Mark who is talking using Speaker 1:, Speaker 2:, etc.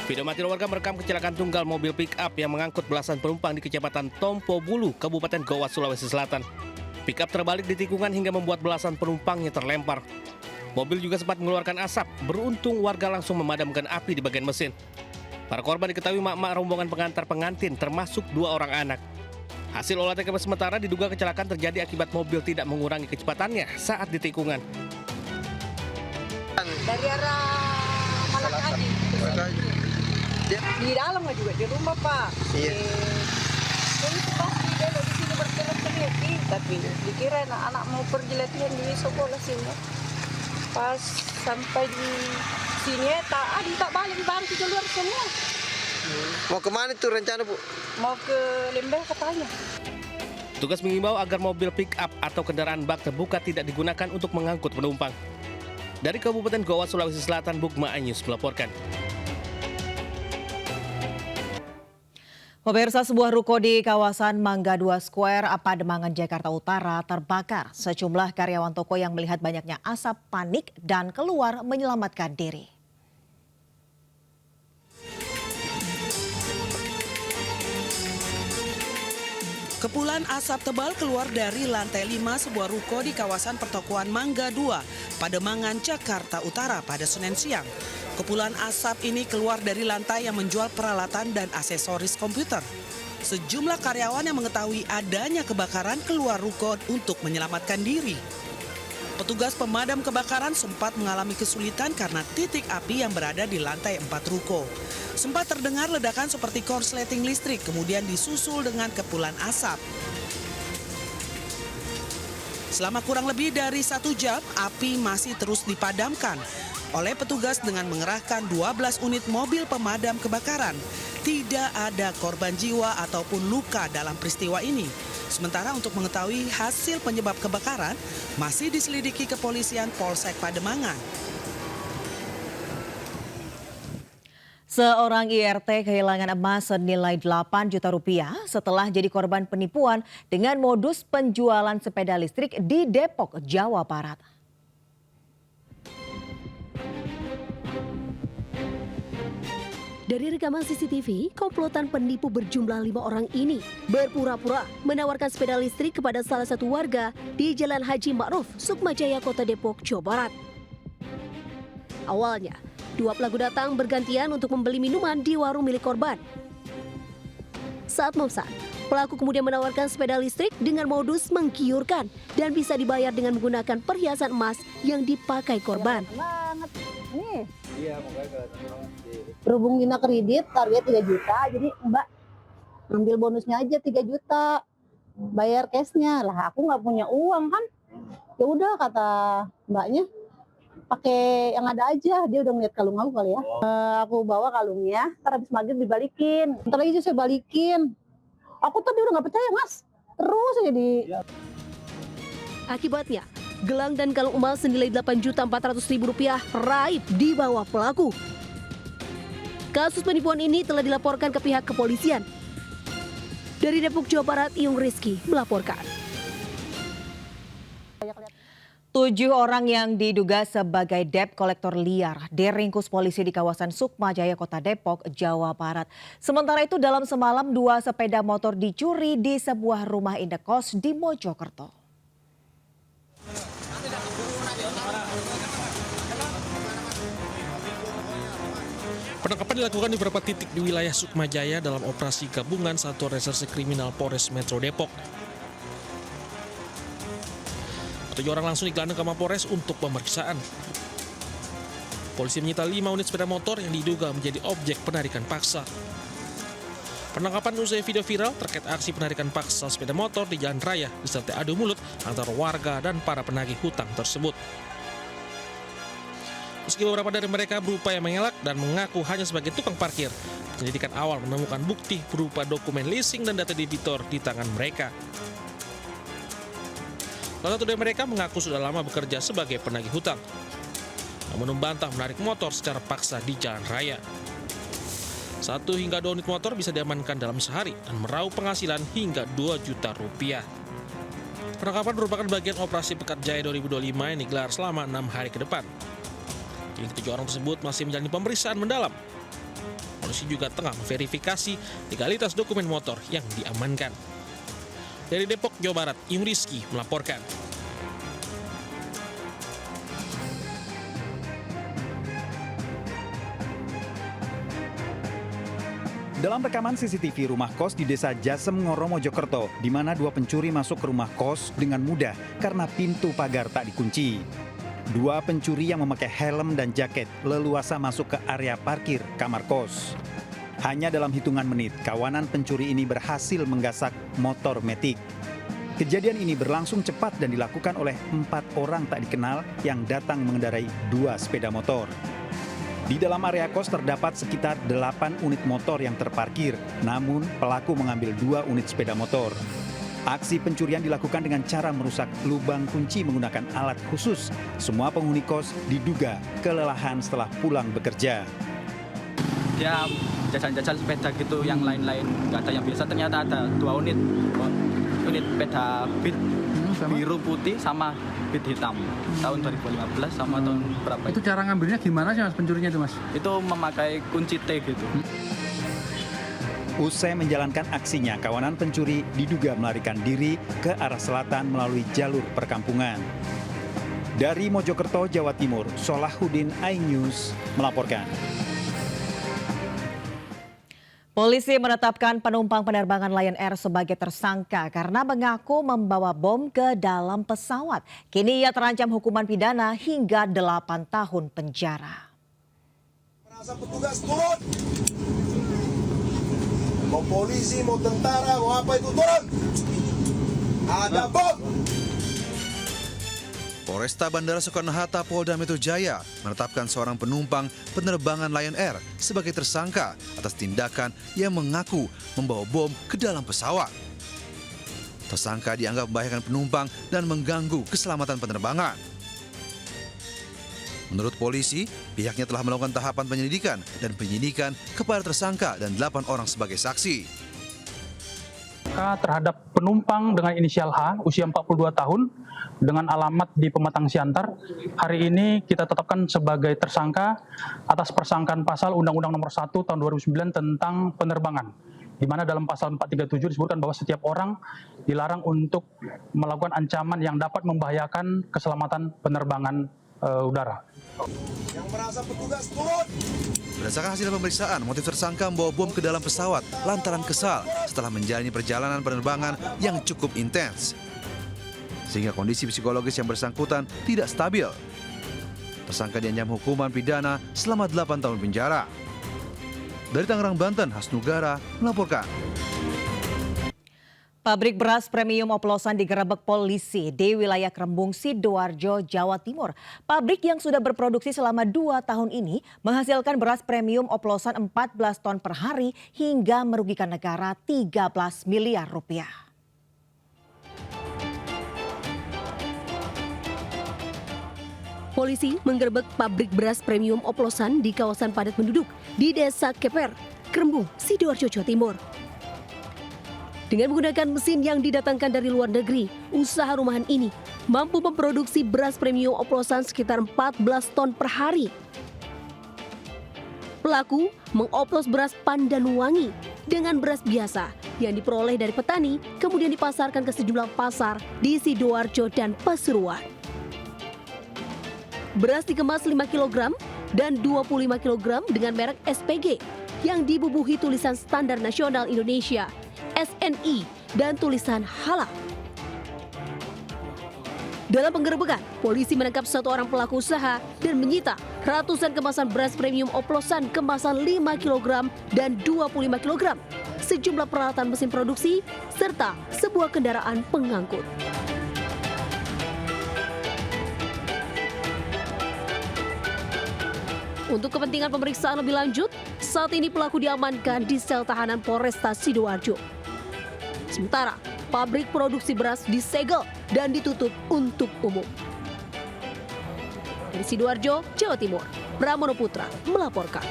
Speaker 1: Video amatir warga merekam kecelakaan tunggal mobil pick-up yang mengangkut belasan penumpang di Kecamatan Tompo Bulu, Kabupaten Goa, Sulawesi Selatan. Pick-up terbalik di tikungan hingga membuat belasan penumpangnya terlempar. Mobil juga sempat mengeluarkan asap, beruntung warga langsung memadamkan api di bagian mesin. Para korban diketahui mak-mak rombongan pengantar pengantin, termasuk 2 orang anak. Hasil olah TKP sementara diduga kecelakaan terjadi akibat mobil tidak mengurangi kecepatannya saat di tikungan.
Speaker 2: Dari arah Malakadi. Di dalam juga, di rumah Pak.
Speaker 3: Iya.
Speaker 2: Jadi itu pasti dia dari sini berteriak-teriak, tapi dikira anak-anak mau pergi latihan di sekolah sini. Pas sampai di sini tak balik bantu keluar semua.
Speaker 3: Mau kemana tuh rencana, Bu?
Speaker 2: Mau ke Lembeh katanya.
Speaker 1: Tugas mengimbau agar mobil pick-up atau kendaraan bak terbuka tidak digunakan untuk mengangkut penumpang. Dari Kabupaten Goa, Sulawesi Selatan, Bukma Anyus melaporkan.
Speaker 4: Pemirsa, sebuah ruko di kawasan Mangga 2 Square, Pademangan, Jakarta Utara terbakar. Sejumlah karyawan toko yang melihat banyaknya asap panik dan keluar menyelamatkan diri.
Speaker 5: Kepulan asap tebal keluar dari lantai 5 sebuah ruko di kawasan pertokoan Mangga 2, Pademangan, Jakarta Utara pada Senin siang. Kepulan asap ini keluar dari lantai yang menjual peralatan dan aksesoris komputer. Sejumlah karyawan yang mengetahui adanya kebakaran keluar ruko untuk menyelamatkan diri. Petugas pemadam kebakaran sempat mengalami kesulitan karena titik api yang berada di lantai 4 ruko. Sempat terdengar ledakan seperti korsleting listrik, kemudian disusul dengan kepulan asap. Selama kurang lebih dari 1 jam, api masih terus dipadamkan oleh petugas dengan mengerahkan 12 unit mobil pemadam kebakaran. Tidak ada korban jiwa ataupun luka dalam peristiwa ini. Sementara untuk mengetahui hasil penyebab kebakaran, masih diselidiki kepolisian Polsek Pademangan.
Speaker 4: Seorang IRT kehilangan emas senilai 8 juta rupiah setelah jadi korban penipuan dengan modus penjualan sepeda listrik di Depok, Jawa Barat.
Speaker 6: Dari rekaman CCTV, komplotan penipu berjumlah 5 orang ini berpura-pura menawarkan sepeda listrik kepada salah satu warga di Jalan Haji Ma'ruf, Sukmajaya, Kota Depok, Jawa Barat. Awalnya, 2 pelaku datang bergantian untuk membeli minuman di warung milik korban. Saat memesan, pelaku kemudian menawarkan sepeda listrik dengan modus menggiurkan dan bisa dibayar dengan menggunakan perhiasan emas yang dipakai korban.
Speaker 2: Nih.
Speaker 3: Iya, makanya
Speaker 2: Berhubung Dina kredit, target 3 juta, jadi Mbak ambil bonusnya aja 3 juta, bayar cashnya. Lah aku nggak punya uang kan. Ya udah kata Mbaknya, pakai yang ada aja. Dia udah ngeliat kalung aku kali ya. Aku bawa kalungnya, ntar habis maghrib dibalikin. Ntar lagi saya balikin. Aku tadi udah nggak percaya Mas. Terus aja di...
Speaker 6: Akibatnya, gelang dan kalung emas senilai Rp8.400.000 raib di bawah pelaku. Kasus penipuan ini telah dilaporkan ke pihak kepolisian. Dari Depok, Jawa Barat, Iyung Rizky melaporkan.
Speaker 4: 7 orang yang diduga sebagai debt kolektor liar diringkus polisi di kawasan Sukmajaya, Kota Depok, Jawa Barat. Sementara itu dalam semalam 2 sepeda motor dicuri di sebuah rumah indekos di Mojokerto.
Speaker 7: Penangkapan dilakukan di beberapa titik di wilayah Sukmajaya dalam operasi gabungan Satuan Reserse Kriminal Polres Metro Depok. 7 orang langsung digelandang ke Mapolres untuk pemeriksaan. Polisi menyita 5 unit sepeda motor yang diduga menjadi objek penarikan paksa. Penangkapan usai video viral terkait aksi penarikan paksa sepeda motor di jalan raya disertai adu mulut antara warga dan para penagih hutang tersebut. Meski beberapa dari mereka berupaya mengelak dan mengaku hanya sebagai tukang parkir, penyelidikan awal menemukan bukti berupa dokumen leasing dan data debitor di tangan mereka. Salah satu dari mereka mengaku sudah lama bekerja sebagai penagih hutang, namun membantah menarik motor secara paksa di jalan raya. 1 hingga 2 unit motor bisa diamankan dalam sehari dan meraup penghasilan hingga 2 juta rupiah. Penangkapan merupakan bagian operasi Pekat Jaya 2025 yang digelar selama 6 hari ke depan. Kini 7 orang tersebut masih menjalani pemeriksaan mendalam. polisi juga tengah memverifikasi legalitas dokumen motor yang diamankan. Dari Depok, Jawa Barat, Yung Rizky melaporkan.
Speaker 8: Dalam rekaman CCTV rumah kos di Desa Jasem, Ngoro, Mojokerto, di mana 2 pencuri masuk ke rumah kos dengan mudah karena pintu pagar tak dikunci. 2 pencuri yang memakai helm dan jaket leluasa masuk ke area parkir kamar kos. Hanya dalam hitungan menit, kawanan pencuri ini berhasil menggasak motor Matic. Kejadian ini berlangsung cepat dan dilakukan oleh 4 orang tak dikenal yang datang mengendarai 2 sepeda motor. Di dalam area kos terdapat sekitar 8 unit motor yang terparkir, namun pelaku mengambil 2 unit sepeda motor. Aksi pencurian dilakukan dengan cara merusak lubang kunci menggunakan alat khusus. Semua penghuni kos diduga kelelahan setelah pulang bekerja.
Speaker 9: Dia jajan-jajan sepeda gitu, yang lain-lain nggak ada yang biasa. Ternyata ada 2 unit sepeda Beat biru putih sama Beat hitam tahun 2015 sama tahun berapa
Speaker 10: itu cara ngambilnya gimana sih Mas, pencurinya itu Mas?
Speaker 9: Itu memakai kunci T gitu.
Speaker 8: Usai menjalankan aksinya, kawanan pencuri diduga melarikan diri ke arah selatan melalui jalur perkampungan. Dari Mojokerto, Jawa Timur, Solahuddin iNews melaporkan.
Speaker 4: Polisi menetapkan penumpang penerbangan Lion Air sebagai tersangka karena mengaku membawa bom ke dalam pesawat. Kini ia terancam hukuman pidana hingga 8 tahun penjara.
Speaker 11: Merasa petugas turun. Mau polisi, mau tentara, mau apa itu turun. Ada bom.
Speaker 12: Polresta Bandara Soekarno-Hatta Polda Metro Jaya menetapkan seorang penumpang penerbangan Lion Air sebagai tersangka atas tindakan yang mengaku membawa bom ke dalam pesawat. Tersangka dianggap membahayakan penumpang dan mengganggu keselamatan penerbangan. Menurut polisi, pihaknya telah melakukan tahapan penyelidikan dan penyidikan kepada tersangka dan 8 orang sebagai saksi.
Speaker 10: Terhadap penumpang dengan inisial H, usia 42 tahun, dengan alamat di Pematang Siantar. Hari ini kita tetapkan sebagai tersangka atas persangkaan pasal Undang-Undang Nomor 1 Tahun 2009 tentang penerbangan, di mana dalam pasal 437 disebutkan bahwa setiap orang dilarang untuk melakukan ancaman yang dapat membahayakan keselamatan penerbangan udara.
Speaker 11: Yang merasa petugas turun.
Speaker 12: Berdasarkan hasil pemeriksaan, motif tersangka membawa bom ke dalam pesawat lantaran kesal setelah menjalani perjalanan penerbangan yang cukup intens, sehingga kondisi psikologis yang bersangkutan tidak stabil. Tersangka diancam hukuman pidana selama 8 tahun penjara. Dari Tangerang, Banten, Hasnugara melaporkan.
Speaker 4: Pabrik beras premium oplosan digerebek polisi di wilayah Krembung, Sidoarjo, Jawa Timur. Pabrik yang sudah berproduksi selama 2 tahun ini menghasilkan beras premium oplosan 14 ton per hari hingga merugikan negara 13 miliar rupiah.
Speaker 6: Polisi menggerebek pabrik beras premium oplosan di kawasan padat penduduk di Desa Keper, Krembung, Sidoarjo, Jawa Timur. Dengan menggunakan mesin yang didatangkan dari luar negeri, usaha rumahan ini mampu memproduksi beras premium oplosan sekitar 14 ton per hari. Pelaku mengoplos beras pandan wangi dengan beras biasa yang diperoleh dari petani, kemudian dipasarkan ke sejumlah pasar di Sidoarjo dan Pasuruan. Beras dikemas 5 kg dan 25 kg dengan merek SPG yang dibubuhi tulisan Standar Nasional Indonesia SNI dan tulisan halal. Dalam penggerebekan, polisi menangkap 1 orang pelaku usaha dan menyita ratusan kemasan beras premium oplosan kemasan 5 kg dan 25 kg, sejumlah peralatan mesin produksi, serta sebuah kendaraan pengangkut. Untuk kepentingan pemeriksaan lebih lanjut, saat ini pelaku diamankan di sel tahanan Polresta Sidoarjo. Sementara, pabrik produksi beras disegel dan ditutup untuk umum. Dari Sidoarjo, Jawa Timur, Pramono Putra melaporkan.